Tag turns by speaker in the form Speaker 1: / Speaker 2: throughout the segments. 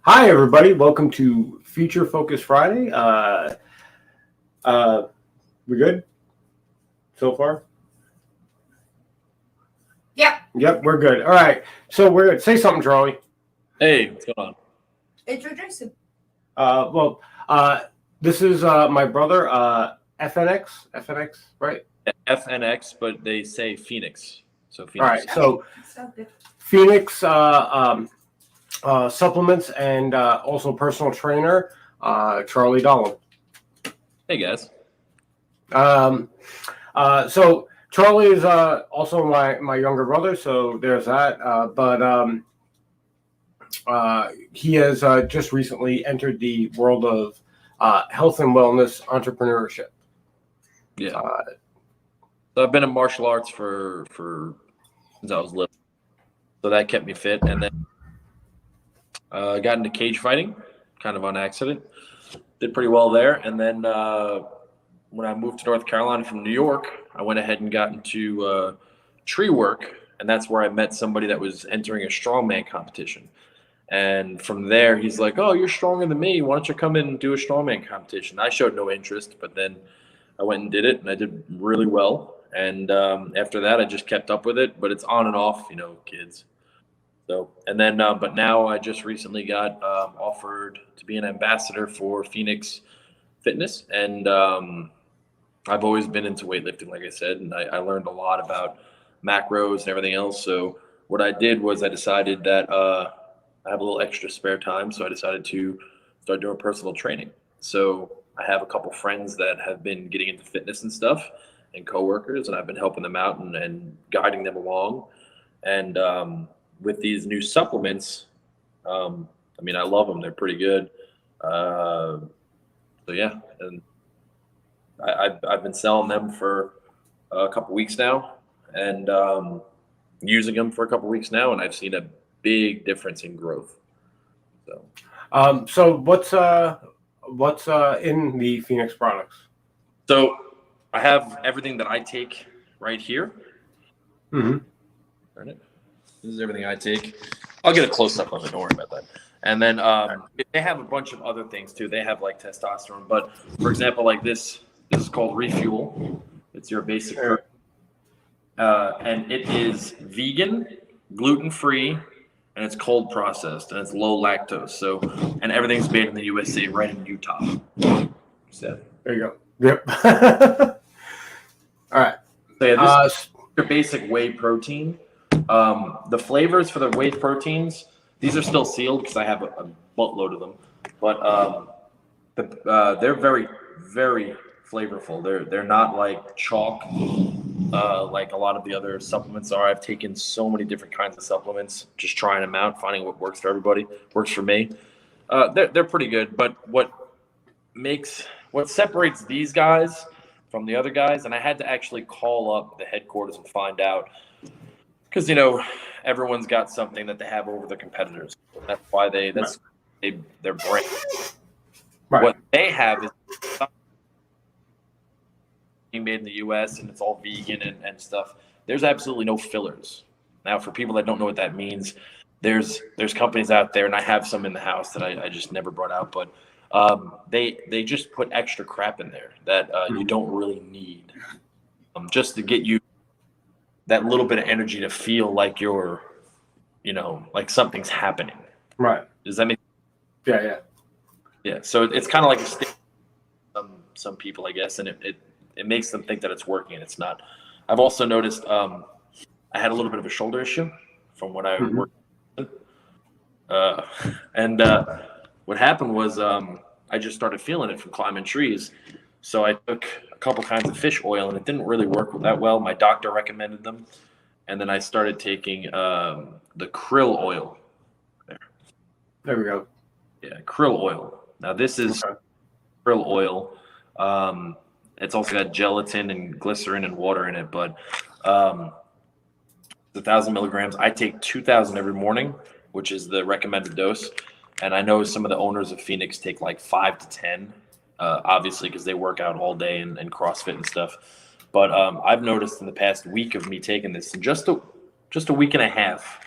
Speaker 1: Hi, everybody. Welcome to Future Focus Friday. We good so far? Yep, we're good. All right. So we're say something, Charlie.
Speaker 2: Hey, what's going on?
Speaker 3: Introduce him.
Speaker 1: This is my brother, FNX. FNX, right?
Speaker 2: FNX, but they say Phoenix. So
Speaker 1: All
Speaker 2: Phoenix.
Speaker 1: right. So
Speaker 3: Sounds good.
Speaker 1: Phoenix supplements and also personal trainer, Charlie Dahlem.
Speaker 2: Hey guys.
Speaker 1: So Charlie is also my younger brother, so there's that. But he has just recently entered the world of health and wellness entrepreneurship.
Speaker 2: Yeah. So I've been in martial arts for since I was little, so that kept me fit, and then got into cage fighting, kind of on accident. Did pretty well there, and then when I moved to North Carolina from New York, I went ahead and got into tree work, and that's where I met somebody that was entering a strongman competition. And from there, he's like, "Oh, you're stronger than me. Why don't you come in and do a strongman competition?" I showed no interest, but then I went and did it, and I did really well. And after that, I just kept up with it. But it's on and off, kids. So, and then, but now I just recently got offered to be an ambassador for Phoenix Fitness, and I've always been into weightlifting, like I said, and I learned a lot about macros and everything else. So what I did was I decided that I have a little extra spare time, so I decided to start doing personal training. So I have a couple friends that have been getting into fitness and stuff, and coworkers, and I've been helping them out and guiding them along. And with these new supplements, I love them. They're pretty good. So yeah, and I've been selling them for a couple weeks now, and using them for a couple weeks now, and I've seen a big difference in growth.
Speaker 1: So what's in the Phoenix products?
Speaker 2: So I have everything that I take right here.
Speaker 1: Mm-hmm.
Speaker 2: This is everything I take. I'll get a close up of it. Don't worry about that. And then they have a bunch of other things too. They have like testosterone, but for example, like this is called Refuel. It's your basic, and it is vegan, gluten-free, and it's cold processed, and it's low lactose. So, and everything's made in the USA, right in Utah. So
Speaker 1: there you go. Yep. All right.
Speaker 2: So yeah, this is your basic whey protein. The flavors for the whey proteins, these are still sealed because I have a buttload of them, but they're very, very flavorful. They're not like chalk, like a lot of the other supplements are. I've taken so many different kinds of supplements, just trying them out, finding what works for everybody. Works for me. They're pretty good, but what separates these guys from the other guys, and I had to actually call up the headquarters and find out, because everyone's got something that they have over their competitors. That's why their brand. Right. What they have is being made in the U.S. and it's all vegan and stuff. There's absolutely no fillers. Now, for people that don't know what that means, there's companies out there, and I have some in the house that I just never brought out, but they just put extra crap in there that you don't really need, just to get you that little bit of energy to feel like you're, like something's happening.
Speaker 1: Right.
Speaker 2: Does that make
Speaker 1: sense? Yeah.
Speaker 2: Yeah. So it's kind of like a stick. Some people, I guess, and it makes them think that it's working, and it's not. I've also noticed I had a little bit of a shoulder issue from when I worked. And what happened was I just started feeling it from climbing trees. So I took a couple kinds of fish oil, and it didn't really work that well. My doctor recommended them. And then I started taking the krill oil.
Speaker 1: There we go.
Speaker 2: Yeah, krill oil. Now, this is krill oil. It's also got gelatin and glycerin and water in it, but 1,000 milligrams. I take 2,000 every morning, which is the recommended dose. And I know some of the owners of Phoenix take like 5 to 10. Obviously, because they work out all day and CrossFit and stuff. But I've noticed in the past week of me taking this, in just a week and a half,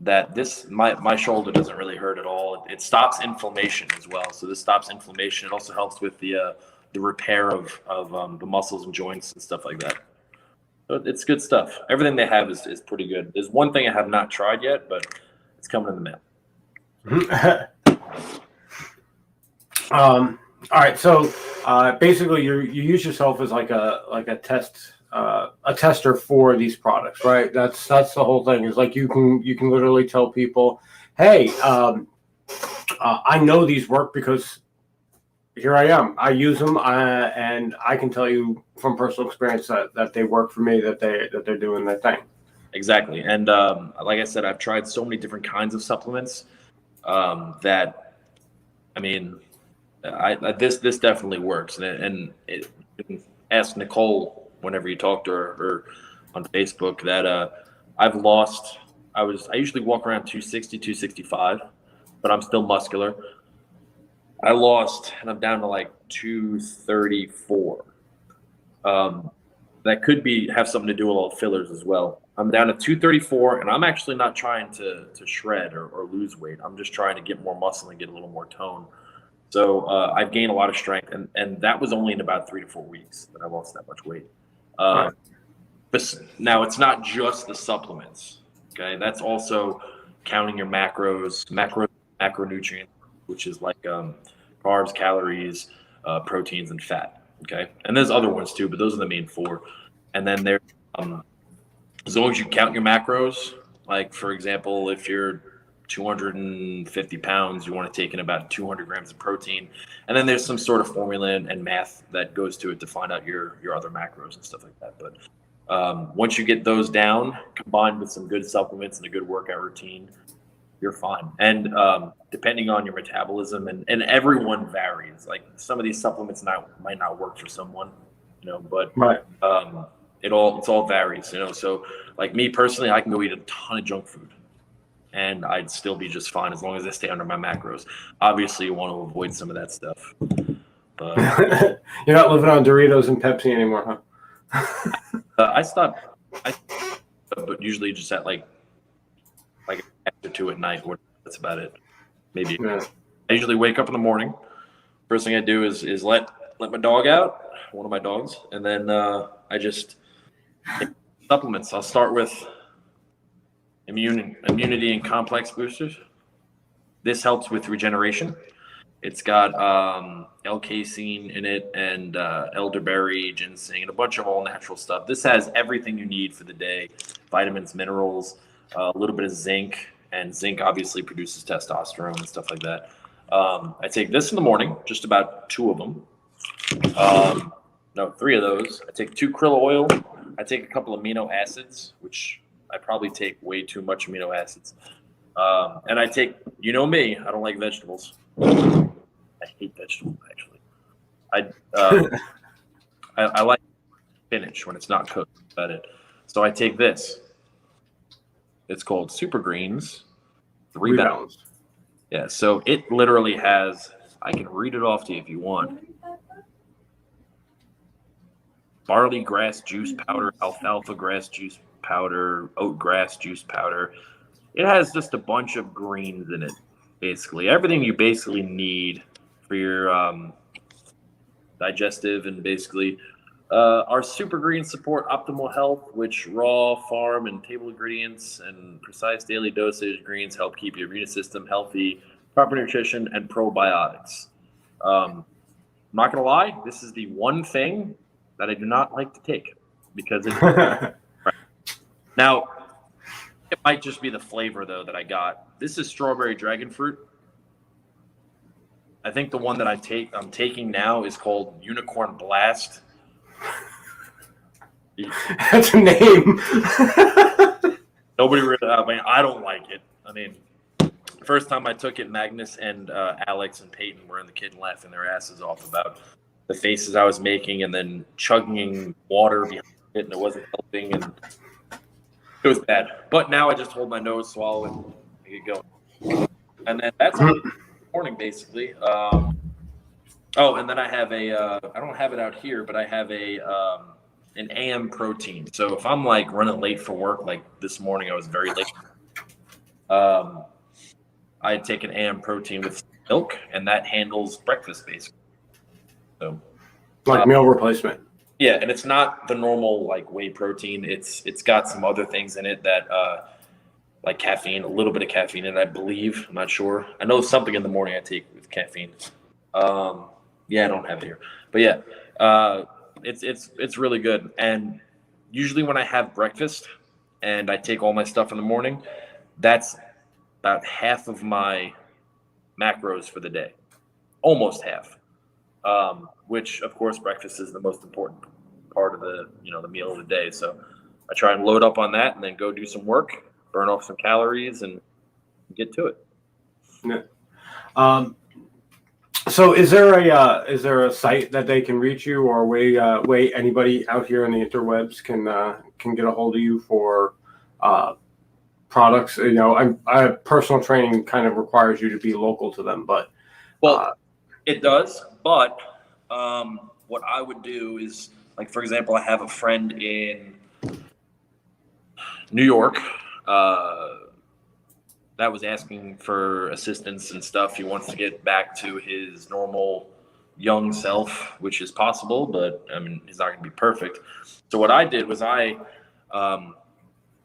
Speaker 2: that my shoulder doesn't really hurt at all. It stops inflammation as well. So this stops inflammation. It also helps with the repair of the muscles and joints and stuff like that. So it's good stuff. Everything they have is pretty good. There's one thing I have not tried yet, but it's coming in the mail.
Speaker 1: All right. So basically, you use yourself as like a tester for these products, right? That's the whole thing. Is like you can literally tell people, hey, I know these work because here I am. I use them, and I can tell you from personal experience that they work for me. That they're doing their thing.
Speaker 2: Exactly. And like I said, I've tried so many different kinds of supplements that, I mean, this definitely works. And you can ask Nicole whenever you talk to her or on Facebook that I've lost. I usually walk around 260, 265, but I'm still muscular. I lost, and I'm down to like 234. That could have something to do with all the fillers as well. I'm down to 234, and I'm actually not trying to shred or lose weight. I'm just trying to get more muscle and get a little more tone. So I've gained a lot of strength, and that was only in about 3 to 4 weeks that I lost that much weight.
Speaker 1: Right.
Speaker 2: But now it's not just the supplements. Okay, that's also counting your macronutrients, which is like carbs, calories, proteins, and fat. Okay, and there's other ones too, but those are the main 4. And then there's as long as you count your macros, like for example, if you're 250 pounds, you want to take in about 200 grams of protein. And then there's some sort of formula and math that goes to it to find out your other macros and stuff like that. But once you get those down, combined with some good supplements and a good workout routine, you're fine. And depending on your metabolism, and everyone varies. Like some of these supplements might not work for someone, but
Speaker 1: Right.
Speaker 2: It all varies, So like me personally, I can go eat a ton of junk food and I'd still be just fine as long as I stay under my macros. Obviously, you want to avoid some of that stuff. But
Speaker 1: you're not living on Doritos and Pepsi anymore, huh?
Speaker 2: I stopped, but usually just at like after 2 at night. That's about it. Maybe.
Speaker 1: Yeah.
Speaker 2: I usually wake up in the morning. First thing I do is let my dog out, one of my dogs, and then I just take supplements. I'll start with immunity and complex boosters. This helps with regeneration. It's got L-casein in it and elderberry, ginseng, and a bunch of all natural stuff. This has everything you need for the day: vitamins, minerals, a little bit of zinc, and zinc obviously produces testosterone and stuff like that. I take this in the morning, just about 2 of them. No, 3 of those. I take 2 krill oil. I take a couple amino acids, which I probably take way too much amino acids. And I take, me, I don't like vegetables. I hate vegetables, actually. I like spinach when it's not cooked. That's about it. So I take this. It's called Super Greens Rebalance. Yeah, so it literally has, I can read it off to you if you want: barley grass juice powder, alfalfa grass juice powder, oat grass juice powder. It has just a bunch of greens in it, basically. Everything you basically need for your digestive, and basically our super greens support optimal health, which raw, farm, and table ingredients and precise daily dosage greens help keep your immune system healthy, proper nutrition, and probiotics. I'm not going to lie, this is the one thing that I do not like to take because it's Now, it might just be the flavor, though, that I got. This is strawberry dragon fruit. I think the one that I'm taking now is called Unicorn Blast.
Speaker 1: That's a name.
Speaker 2: Nobody really, I don't like it. I mean, first time I took it, Magnus and Alex and Peyton were in the kitchen laughing their asses off about the faces I was making, and then chugging water behind it, and it wasn't helping, and it was bad. But now I just hold my nose, swallow it, and get going. And then that's all the morning, basically. And then I have I don't have it out here, but I have an AM protein. So if I'm like running late for work, like this morning I was very late, I had taken AM protein with milk, and that handles breakfast basically. So,
Speaker 1: Like meal replacement.
Speaker 2: yeah, and it's not the normal like whey protein. It's got some other things in it that like caffeine, a little bit of caffeine in it, I believe. I'm not sure. I know something in the morning I take with caffeine. Yeah, I don't have it here, but yeah, it's really good. And usually when I have breakfast and I take all my stuff in the morning, that's about half of my macros for the day, almost half. Which of course breakfast is the most important part of the the meal of the day. So I try and load up on that and then go do some work, burn off some calories, and get to it.
Speaker 1: Yeah. So is there a site that they can reach you, or a way anybody out here in the interwebs can get a hold of you for products? You know, personal training kind of requires you to be local to them, but
Speaker 2: it does. But what I would do is, like, for example, I have a friend in New York that was asking for assistance and stuff. He wants to get back to his normal young self, which is possible, but I mean, he's not going to be perfect. So what I did was the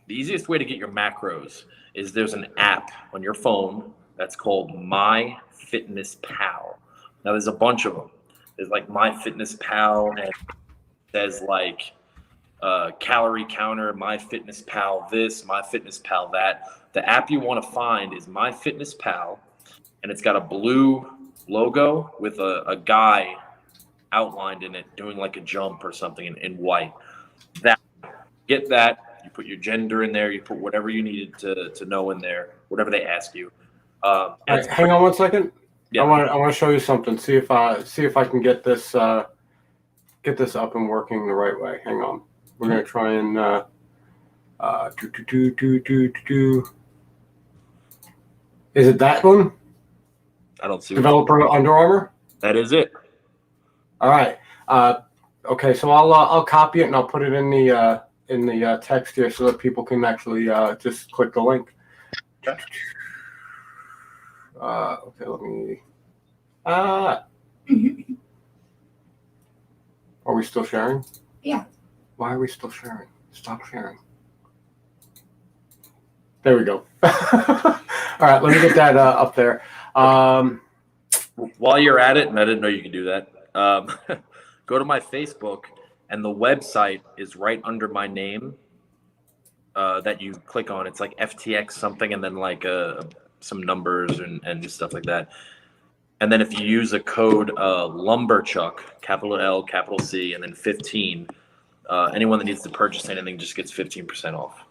Speaker 2: easiest way to get your macros is there's an app on your phone that's called MyFitnessPal. Now there's a bunch of them. There's like MyFitnessPal, and it says like calorie counter, MyFitnessPal this, MyFitnessPal that. The app you want to find is MyFitnessPal, and it's got a blue logo with a guy outlined in it doing like a jump or something in white. Get that. You put your gender in there. You put whatever you needed to know in there, whatever they ask you.
Speaker 1: Right, hang on one second.
Speaker 2: Yeah.
Speaker 1: I want to show you something. See if I can get this up and working the right way. Hang on. We're gonna try and Is it that one?
Speaker 2: I don't see.
Speaker 1: Developer Under Armour.
Speaker 2: That is it.
Speaker 1: All right. Okay. So I'll copy it and I'll put it in the text here so that people can actually just click the link.
Speaker 2: Okay.
Speaker 1: Okay. Let me. Are we still sharing?
Speaker 3: Yeah.
Speaker 1: Why are we still sharing? Stop sharing. There we go. All right, let me get that up there.
Speaker 2: While you're at it, and I didn't know you could do that, go to my Facebook, and the website is right under my name that you click on. It's like FTX something, and then like some numbers and stuff like that. And then if you use a code Lumberchuck, capital L, capital C, and then 15, anyone that needs to purchase anything just gets 15% off.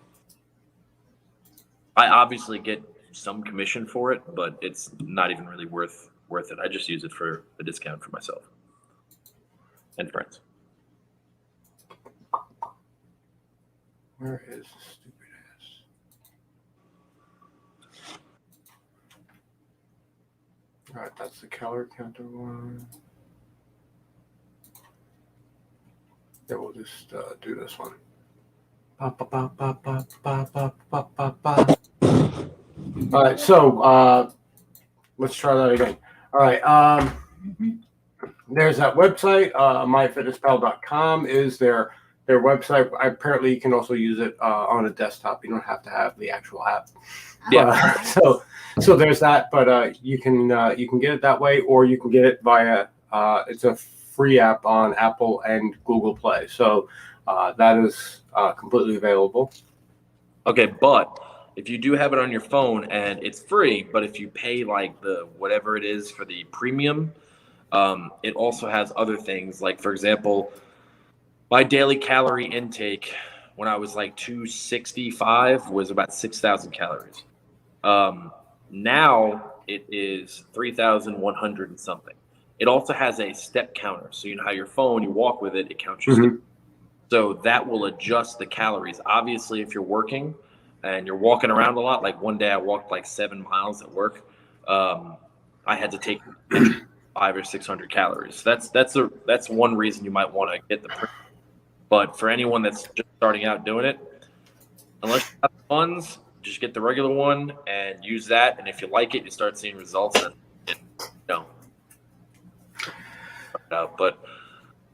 Speaker 2: I obviously get some commission for it, but it's not even really worth it. I just use it for a discount for myself and friends.
Speaker 1: Where is the stupid ass? All right, that's the calorie counter one. Yeah, we'll just do this one. All right, so let's try that again. All right, there's that website. MyFitnessPal.com is their website. Apparently, you can also use it on a desktop. You don't have to have the actual app.
Speaker 2: Yeah.
Speaker 1: So there's that, but you can get it that way, or you can get it via. It's a free app on Apple and Google Play. So that is completely available.
Speaker 2: Okay, but if you do have it on your phone and it's free, but if you pay like the whatever it is for the premium, it also has other things. Like, for example, my daily calorie intake when I was like 265 was about 6,000 calories. Now it is 3,100 and something. It also has a step counter. So you know how your phone, you walk with it, it counts your steps. So that will adjust the calories. Obviously, if you're working and you're walking around a lot, like one day I walked like 7 miles at work, I had to take 500 or 600 calories. So that's one reason you might want to get the premium. But for anyone that's just starting out doing it, unless you have funds, just get the regular one and use that. And if you like it, you start seeing results. And, but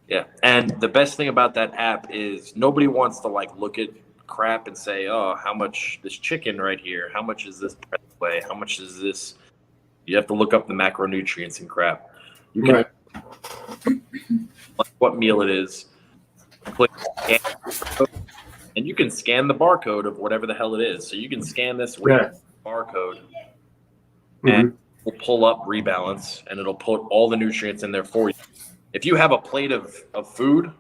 Speaker 2: yeah. And the best thing about that app is nobody wants to like look at crap and say, oh, how much this chicken right here? How much is this bread weigh? How much is this? You have to look up the macronutrients and crap. You can like what meal it is, click scan, and you can scan the barcode of whatever the hell it is. So you can scan this with barcode, and it'll pull up rebalance, and it'll put all the nutrients in there for you. If you have a plate of food,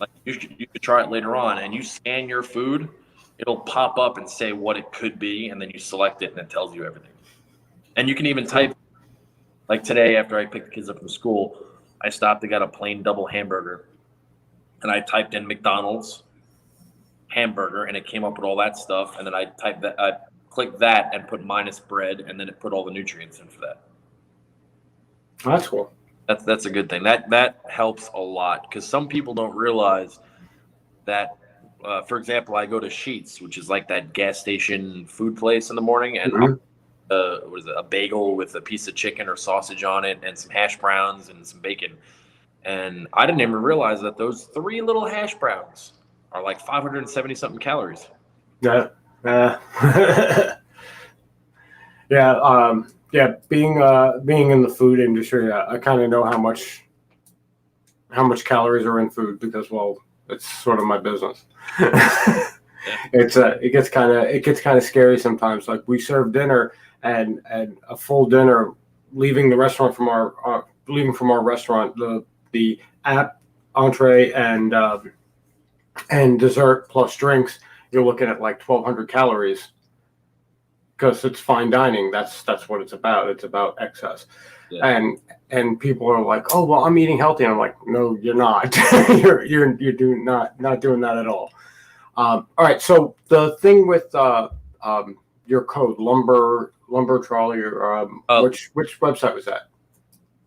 Speaker 2: like you could try it later on, and you scan your food, it'll pop up and say what it could be, and then you select it, and it tells you everything. And you can even type, like today after I picked the kids up from school, I stopped and got a plain double hamburger, and I typed in McDonald's hamburger, and it came up with all that stuff. And then I typed that, I clicked that and put minus bread, and then it put all the nutrients in for that.
Speaker 1: That's cool.
Speaker 2: That's a good thing. That helps a lot because some people don't realize that. For example, I go to Sheetz, which is like that gas station food place in the morning, and what is it, a bagel with a piece of chicken or sausage on it and some hash browns and some bacon. And I didn't even realize that those 3 little hash browns are like 570 something calories.
Speaker 1: Yeah. Yeah. Being in the food industry, I kind of know how much calories are in food because, well, it's sort of my business. It gets kind of scary sometimes. Like we serve dinner and a full dinner, leaving from our restaurant, the app, entree and dessert plus drinks, you're looking at like 1,200 calories because it's fine dining. That's what it's about. It's about excess. Yeah. And people are like, oh, well, I'm eating healthy. And I'm like, no, you're not. you're doing not doing that at all. All right. So the thing with your code, lumber trolley, or which website was that?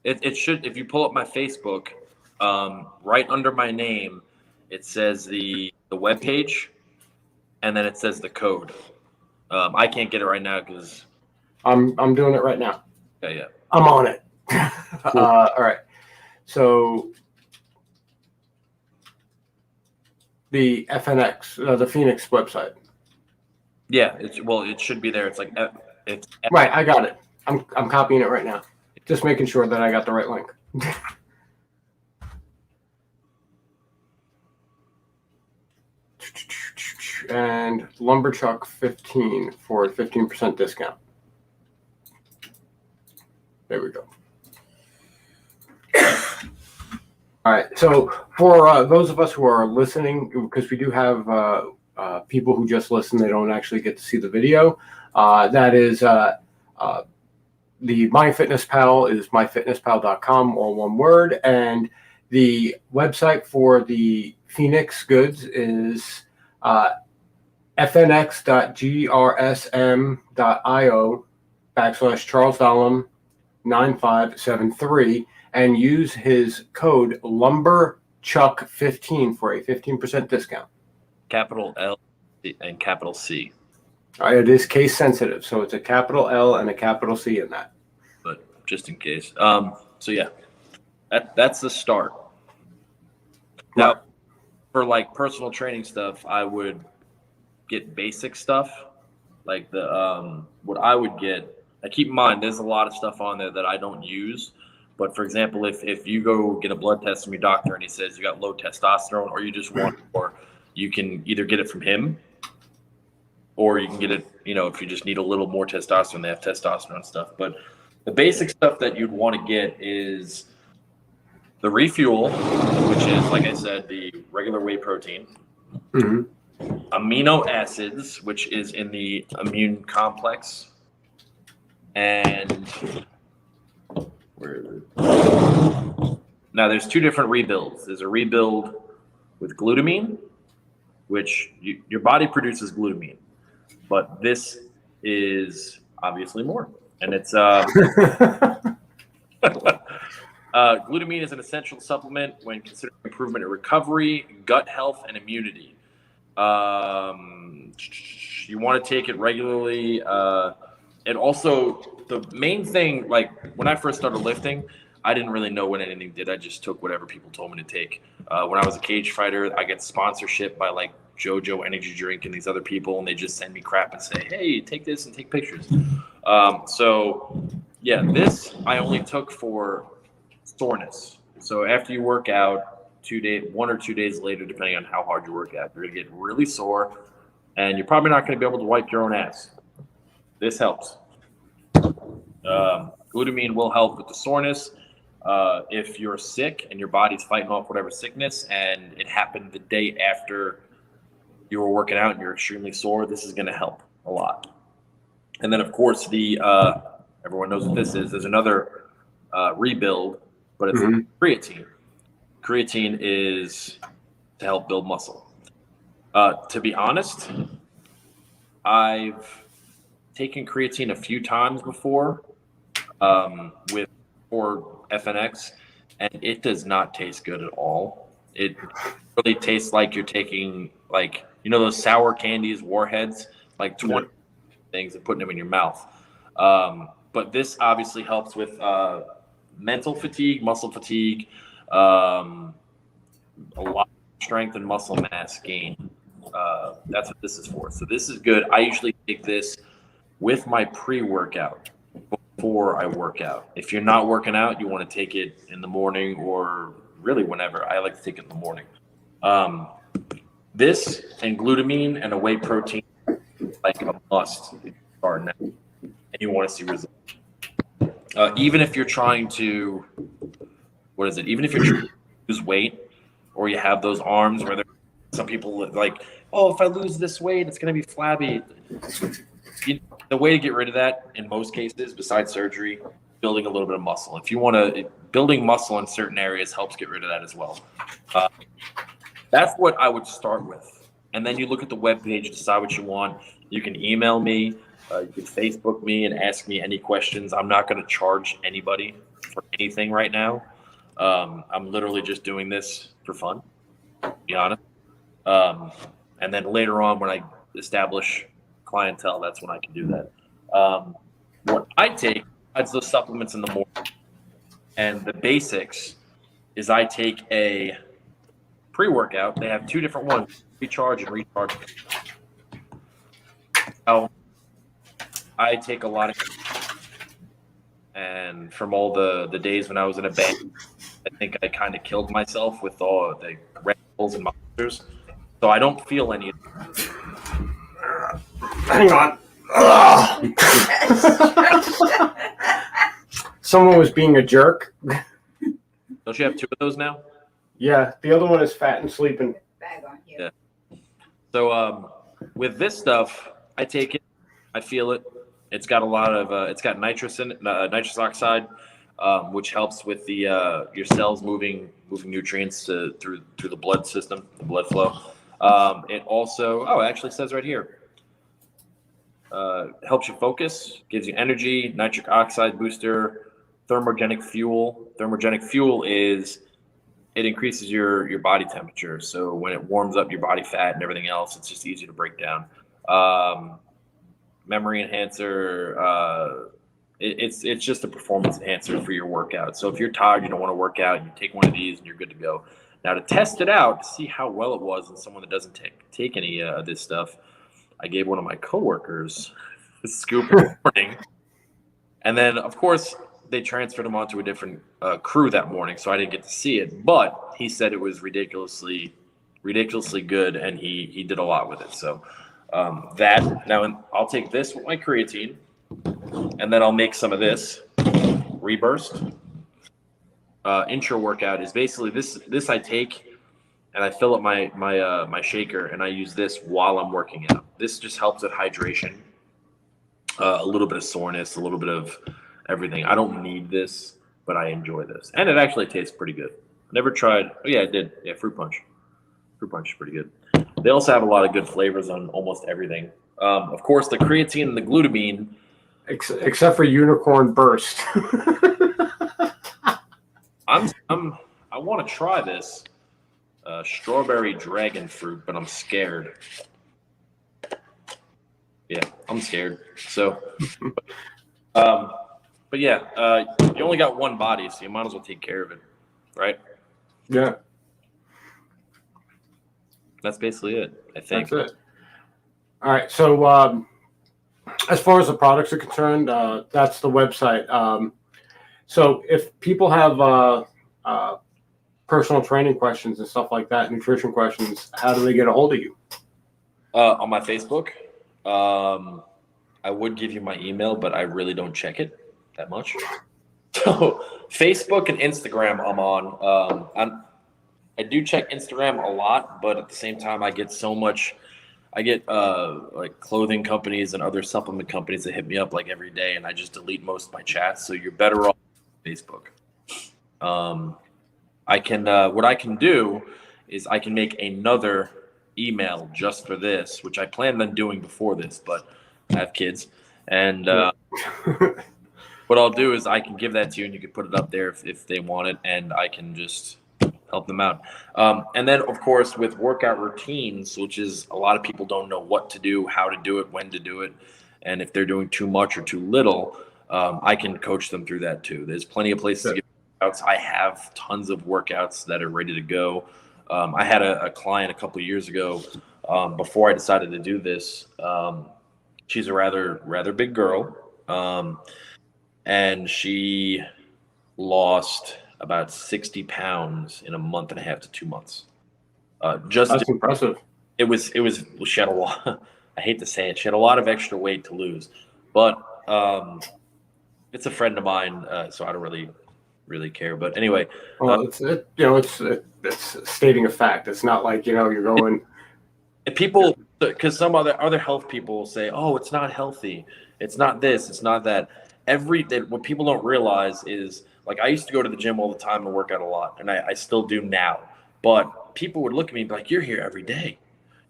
Speaker 2: It should, if you pull up my Facebook, right under my name, it says the web page, and then it says the code. I can't get it right now because
Speaker 1: I'm doing it right now.
Speaker 2: Yeah.
Speaker 1: I'm on it. All right. So the FNX, the Phoenix website.
Speaker 2: Yeah, it should be there. It's like it's
Speaker 1: right. I got it. I'm copying it right now. Just making sure that I got the right link. And Lumberchuck 15 for a 15% discount. There we go. All right. So for those of us who are listening, because we do have people who just listen, they don't actually get to see the video. That is the MyFitnessPal is myfitnesspal.com, all one word. And the website for the Phoenix goods is fnx.grsm.io/Charles Dahlem 9573 and use his code LumberChuck15 for a 15% discount.
Speaker 2: Capital L and capital C.
Speaker 1: It is case sensitive, so it's a capital L and a capital C in that.
Speaker 2: But just in case. So yeah, that's the start. Now, for like personal training stuff, I would get basic stuff, like the what I would get. Now keep in mind, there's a lot of stuff on there that I don't use. But for example, if you go get a blood test from your doctor and he says you got low testosterone, or you just want more, you can either get it from him, or you can get it, if you just need a little more testosterone, they have testosterone stuff. But the basic stuff that you'd want to get is the refuel, which is, like I said, the regular whey protein. Amino acids, which is in the immune complex. And now there's 2 different rebuilds. There's a rebuild with glutamine, which your body produces glutamine, but this is obviously more. And it's glutamine is an essential supplement when considering improvement in recovery, gut health, and immunity. You want to take it regularly. And also the main thing, like when I first started lifting, I didn't really know what anything did. I just took whatever people told me to take. When I was a cage fighter, I get sponsorship by like JoJo Energy Drink and these other people, and they just send me crap and say, hey, take this and take pictures. So yeah, this I only took for soreness. So after you work out 1 or 2 days later, depending on how hard you work out, you're gonna get really sore, and you're probably not gonna be able to wipe your own ass. This helps. Glutamine will help with the soreness. If you're sick and your body's fighting off whatever sickness, and it happened the day after you were working out and you're extremely sore, this is gonna help a lot. And then of course everyone knows what this is. There's another rebuild, but it's creatine. Creatine is to help build muscle. To be honest, I've taken creatine a few times before for FNX, and it does not taste good at all. It really tastes like you're taking, like, you know, those sour candies, Warheads, like 20 things and putting them in your mouth. But this obviously helps with mental fatigue, muscle fatigue, a lot of strength and muscle mass gain. That's what this is for. So this is good. I usually take this with my pre-workout before I work out. If you're not working out, you want to take it in the morning or really whenever. I like to take it in the morning. This and glutamine and a whey protein, like a must start now, and you want to see results. Even if you're trying to, even if you're trying to lose weight, or you have those arms where some people like, oh, if I lose this weight, it's going to be flabby. The way to get rid of that, in most cases, besides surgery, building a little bit of muscle. If you want to, building muscle in certain areas helps get rid of that as well. That's what I would start with. And then you look at the webpage, decide what you want. You can email me, you can Facebook me and ask me any questions. I'm not going to charge anybody for anything right now. I'm literally just doing this for fun, to be honest. And then later on, when I establish clientele, that's when I can do that. What I take is those supplements in the morning, and the basics is I take a pre-workout. They have two different ones: recharge and recharge. I take a lot of, and from all the days when I was in a band, I think I kind of killed myself with all the Red Bulls and Monsters, so I don't feel any.
Speaker 1: Hang on. Someone was being a jerk.
Speaker 2: Don't you have two of those now?
Speaker 1: Yeah, the other one is fat and sleeping.
Speaker 2: Yeah. So with this stuff, I take it, I feel it. It's got a lot of it's got nitrous in it, nitrous oxide, which helps with the your cells moving nutrients through the blood system, the blood flow. It also, it actually says right here, helps you focus, gives you energy, nitric oxide booster, thermogenic fuel. Thermogenic fuel is, it increases your body temperature. So when it warms up your body fat and everything else, it's just easier to break down. Memory enhancer. It's just a performance enhancer for your workout. So if you're tired, you don't want to work out, you take one of these and you're good to go. Now to test it out, to see how well it was in someone that doesn't take any of this stuff, I gave one of my coworkers a scoop in the morning. And then, of course, they transferred him onto a different crew that morning, so I didn't get to see it. But he said it was ridiculously good, and he did a lot with it. So now I'll take this with my creatine, and then I'll make some of this Reburst. Intro workout is basically this I take and I fill up my shaker, and I use this while I'm working out. This just helps with hydration, a little bit of soreness, a little bit of everything. I don't need this, but I enjoy this, and it actually tastes pretty good. Never tried. Oh yeah, I did. Yeah, fruit punch. Fruit punch is pretty good. They also have a lot of good flavors on almost everything. Of course, the creatine and the glutamine,
Speaker 1: except for Unicorn Burst.
Speaker 2: I want to try this. strawberry dragon fruit, but I'm scared. Yeah, I'm scared. So, but yeah, you only got one body, so you might as well take care of it, right?
Speaker 1: Yeah.
Speaker 2: That's basically it, I think.
Speaker 1: That's it. All right. So as far as the products are concerned, that's the website. So if people have personal training questions and stuff like that, nutrition questions, how do they get a hold of you?
Speaker 2: On my Facebook, I would give you my email, but I really don't check it that much. So Facebook and Instagram, I'm on. I do check Instagram a lot, but at the same time, I get so much. I get like clothing companies and other supplement companies that hit me up like every day, and I just delete most of my chats. So you're better off on Facebook. I can what I can do is I can make another email just for this, which I planned on doing before this, but I have kids, and what I'll do is I can give that to you, and you can put it up there if they want it, and I can just help them out. And then, of course, with workout routines, which is a lot of people don't know what to do, how to do it, when to do it, and if they're doing too much or too little, I can coach them through that too. There's plenty of places to get workouts. I have tons of workouts that are ready to go. I had a client a couple of years ago before I decided to do this. She's a rather big girl, and she lost about 60 pounds in a month and a half to 2 months.
Speaker 1: That's impressive.
Speaker 2: She had a lot. I hate to say it. She had a lot of extra weight to lose, but it's a friend of mine, so I don't really care. But anyway,
Speaker 1: well, it's stating a fact. It's not like you're going.
Speaker 2: People, because some other health people will say, "Oh, it's not healthy. It's not this. It's not that." What people don't realize is, like, I used to go to the gym all the time and work out a lot, and I still do now. But people would look at me and be like, "You're here every day.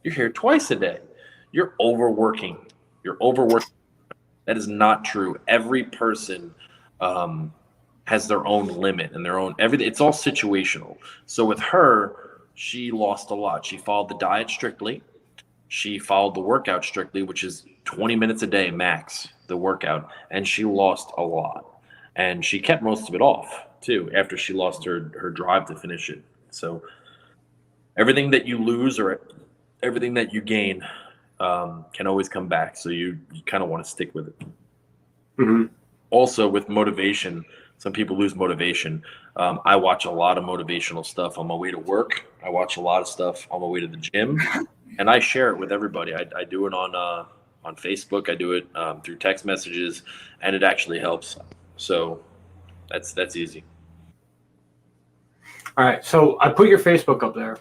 Speaker 2: You're here twice a day. You're overworking. You're overworking." That is not true. Every person has their own limit and their own everything. It's all situational. So with her, she lost a lot. She followed the diet strictly. She followed the workout strictly, which is 20 minutes a day max, the workout, and she lost a lot. And she kept most of it off too after she lost her drive to finish it. So everything that you lose or everything that you gain can always come back. So you kind of want to stick with it.
Speaker 1: Mm-hmm.
Speaker 2: Also, with motivation, some people lose motivation. I watch a lot of motivational stuff on my way to work. I watch a lot of stuff on my way to the gym, and I share it with everybody. I do it on Facebook. I do it through text messages, and it actually helps. So that's easy.
Speaker 1: All right. So I put your Facebook up there.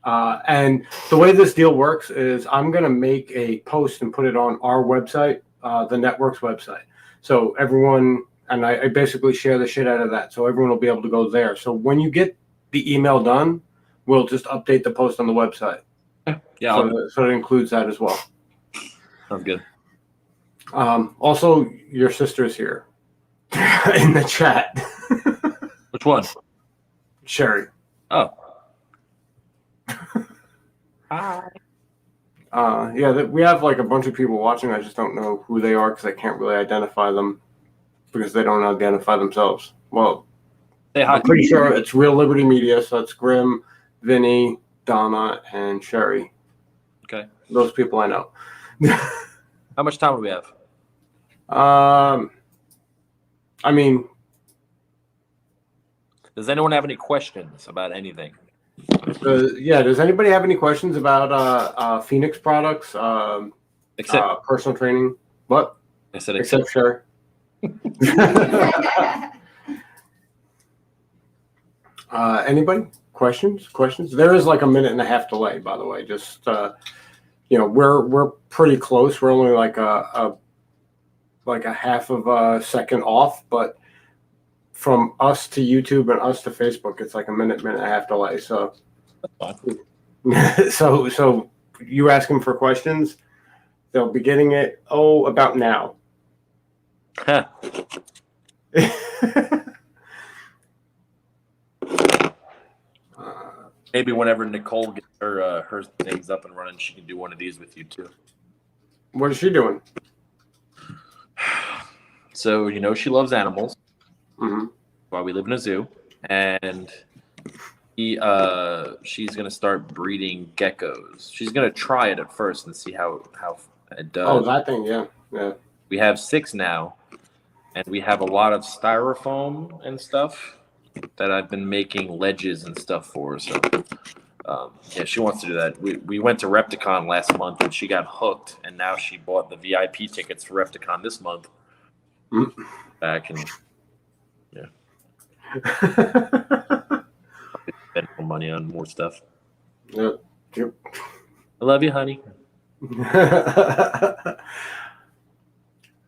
Speaker 1: And the way this deal works is I'm going to make a post and put it on our website, the network's website. So everyone, and I basically share the shit out of that. So everyone will be able to go there. So when you get the email done, we'll just update the post on the website.
Speaker 2: Yeah.
Speaker 1: So it includes that as well.
Speaker 2: Sounds good.
Speaker 1: Also, your sister's here in the chat.
Speaker 2: Which one?
Speaker 1: Sherry.
Speaker 2: Oh. Hi.
Speaker 1: Yeah, we have like a bunch of people watching. I just don't know who they are because I can't really identify them because they don't identify themselves. Well,
Speaker 2: say hi.
Speaker 1: I'm pretty sure it's Real Liberty Media, so it's Grim, Vinny, Donna, and Sherry.
Speaker 2: Okay.
Speaker 1: Those people I know.
Speaker 2: How much time do we have?
Speaker 1: I mean,
Speaker 2: does anyone have any questions about anything?
Speaker 1: Yeah. Does anybody have any questions about FNX products?
Speaker 2: Except
Speaker 1: personal training. What?
Speaker 2: I said
Speaker 1: except Sherry. Anybody? Questions? There is like a minute and a half delay, by the way. Just we're pretty close. We're only like a half of a second off, but from us to YouTube and us to Facebook, it's like a minute and a half delay. So, so you ask them for questions, they'll be getting it. About now.
Speaker 2: Maybe whenever Nicole gets her things up and running, she can do one of these with you too.
Speaker 1: What is she doing?
Speaker 2: So she loves animals.
Speaker 1: Mm-hmm.
Speaker 2: While we live in a zoo, and she's gonna start breeding geckos. She's gonna try it at first and see how it does.
Speaker 1: Oh, that thing, yeah.
Speaker 2: We have 6 now, and we have a lot of styrofoam and stuff that I've been making ledges and stuff for. So, yeah, she wants to do that. We went to Repticon last month, and she got hooked, and now she bought the VIP tickets for Repticon this month.
Speaker 1: Mm-hmm.
Speaker 2: Back and yeah. Spend more money on more stuff.
Speaker 1: Yep.
Speaker 2: I love you, honey.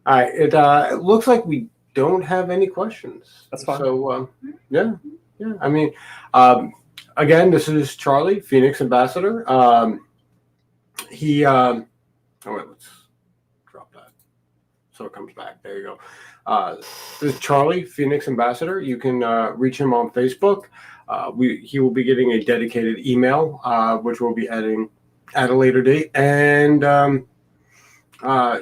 Speaker 1: All right. It looks like we don't have any questions.
Speaker 2: That's fine.
Speaker 1: So yeah. I mean, again, this is Charlie, Phoenix Ambassador. He. Oh wait, let's drop that so it comes back. There you go. This is Charlie, Phoenix Ambassador. You can reach him on Facebook. He will be getting a dedicated email, which we'll be adding at a later date, and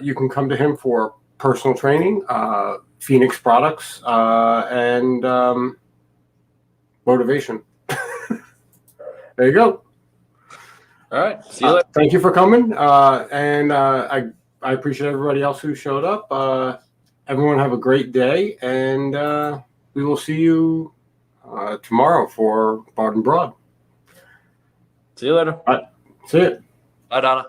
Speaker 1: you can come to him for personal training, Phoenix products, and motivation. There you go.
Speaker 2: All right. See you later.
Speaker 1: Thank you for coming, and I appreciate everybody else who showed up. Everyone have a great day, and we will see you tomorrow for Bard and Broad.
Speaker 2: See you later.
Speaker 1: All right. See you.
Speaker 2: Bye, Donna.